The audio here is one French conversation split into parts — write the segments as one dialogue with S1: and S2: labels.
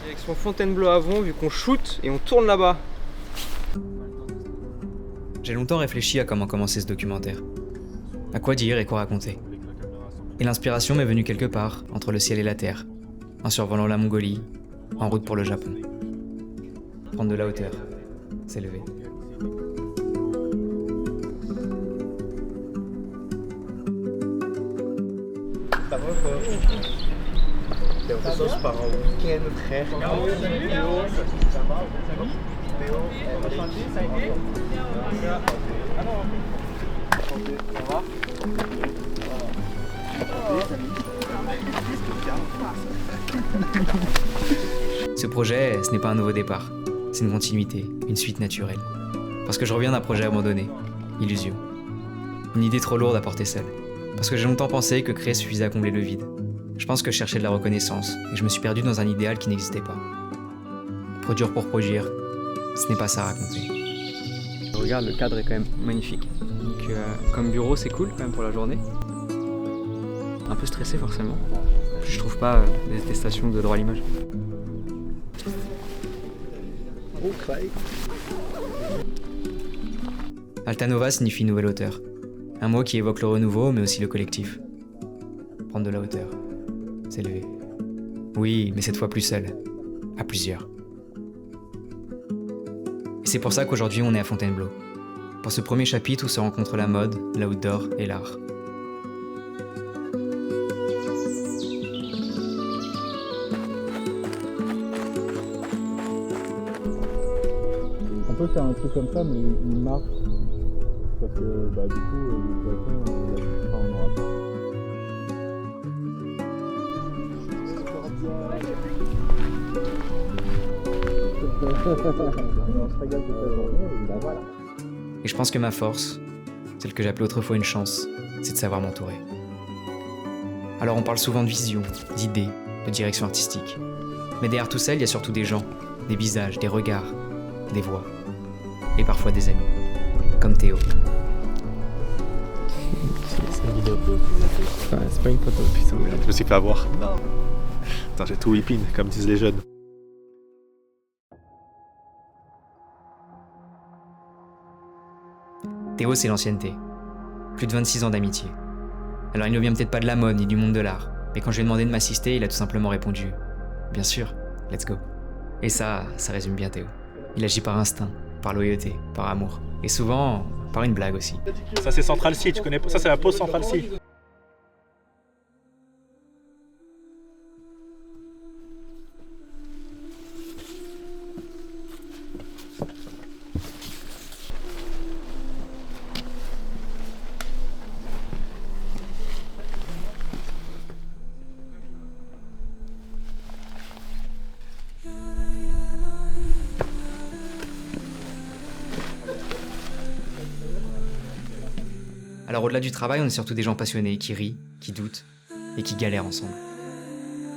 S1: Direction Fontainebleau-Avon, vu qu'on shoot et on tourne là-bas.
S2: J'ai longtemps réfléchi à comment commencer ce documentaire. À quoi dire et quoi raconter. Et l'inspiration m'est venue quelque part, entre le ciel et la terre, en survolant la Mongolie, en route pour le Japon. Prendre de la hauteur, s'élever.
S1: Ça va quoi? On se sauce par un week-end, frère.
S2: Ce projet, ce n'est pas un nouveau départ. C'est une continuité, une suite naturelle. Parce que je reviens d'un projet abandonné, Illusion. Une idée trop lourde à porter seule. Parce que j'ai longtemps pensé que créer suffisait à combler le vide. Je pense que je cherchais de la reconnaissance, et je me suis perdu dans un idéal qui n'existait pas. Produire pour produire, ce n'est pas ça à raconter.
S1: Regarde, le cadre est quand même magnifique. Donc, comme bureau, c'est cool quand même pour la journée. Un peu stressé forcément. Je trouve pas des attestations de droit à l'image.
S2: Altanova signifie nouvelle hauteur. Un mot qui évoque le renouveau, mais aussi le collectif. Prendre de la hauteur. S'élever. Oui, mais cette fois plus seul. À plusieurs. Et c'est pour ça qu'aujourd'hui on est à Fontainebleau. Pour ce premier chapitre où se rencontrent la mode, l'outdoor et l'art.
S3: On peut faire un truc comme ça, mais il marche. Parce que du coup, de toute façon, on n'aura pas. On se régale toute la journée, et voilà.
S2: Et je pense que ma force, celle que j'appelais autrefois une chance, c'est de savoir m'entourer. Alors on parle souvent de vision, d'idées, de direction artistique. Mais derrière tout ça, il y a surtout des gens, des visages, des regards, des voix. Et parfois des amis, comme Théo.
S3: C'est une vidéo. C'est pas une photo, putain.
S4: Je me suis fait avoir. Non. Attends, j'ai tout whipping, comme disent les jeunes.
S2: Théo, c'est l'ancienneté. Plus de 26 ans d'amitié. Alors il ne vient peut-être pas de la mode ni du monde de l'art, mais quand je lui ai demandé de m'assister, il a tout simplement répondu « Bien sûr, let's go ». Et ça résume bien Théo. Il agit par instinct, par loyauté, par amour. Et souvent, par une blague aussi.
S4: Ça c'est Central C, tu connais pas? Ça c'est la pause Central C.
S2: Alors au-delà du travail, on est surtout des gens passionnés, qui rient, qui doutent et qui galèrent ensemble.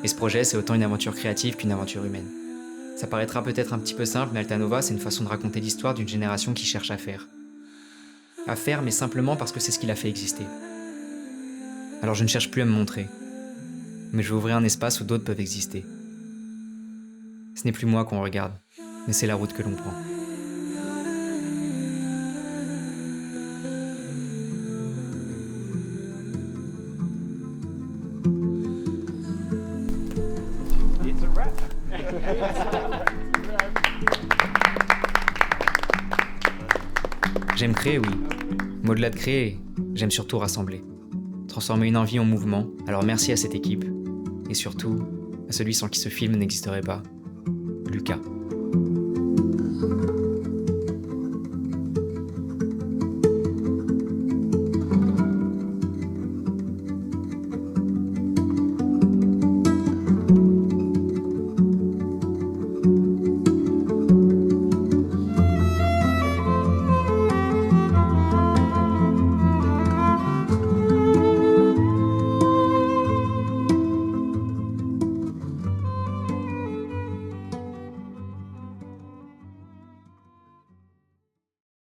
S2: Et ce projet, c'est autant une aventure créative qu'une aventure humaine. Ça paraîtra peut-être un petit peu simple, mais Altanova, c'est une façon de raconter l'histoire d'une génération qui cherche à faire. À faire, mais simplement parce que c'est ce qui l'a fait exister. Alors je ne cherche plus à me montrer, mais je veux ouvrir un espace où d'autres peuvent exister. Ce n'est plus moi qu'on regarde, mais c'est la route que l'on prend. J'aime créer, oui. Mais au-delà de créer, j'aime surtout rassembler. Transformer une envie en mouvement, alors merci à cette équipe. Et surtout, à celui sans qui ce film n'existerait pas, Lucas.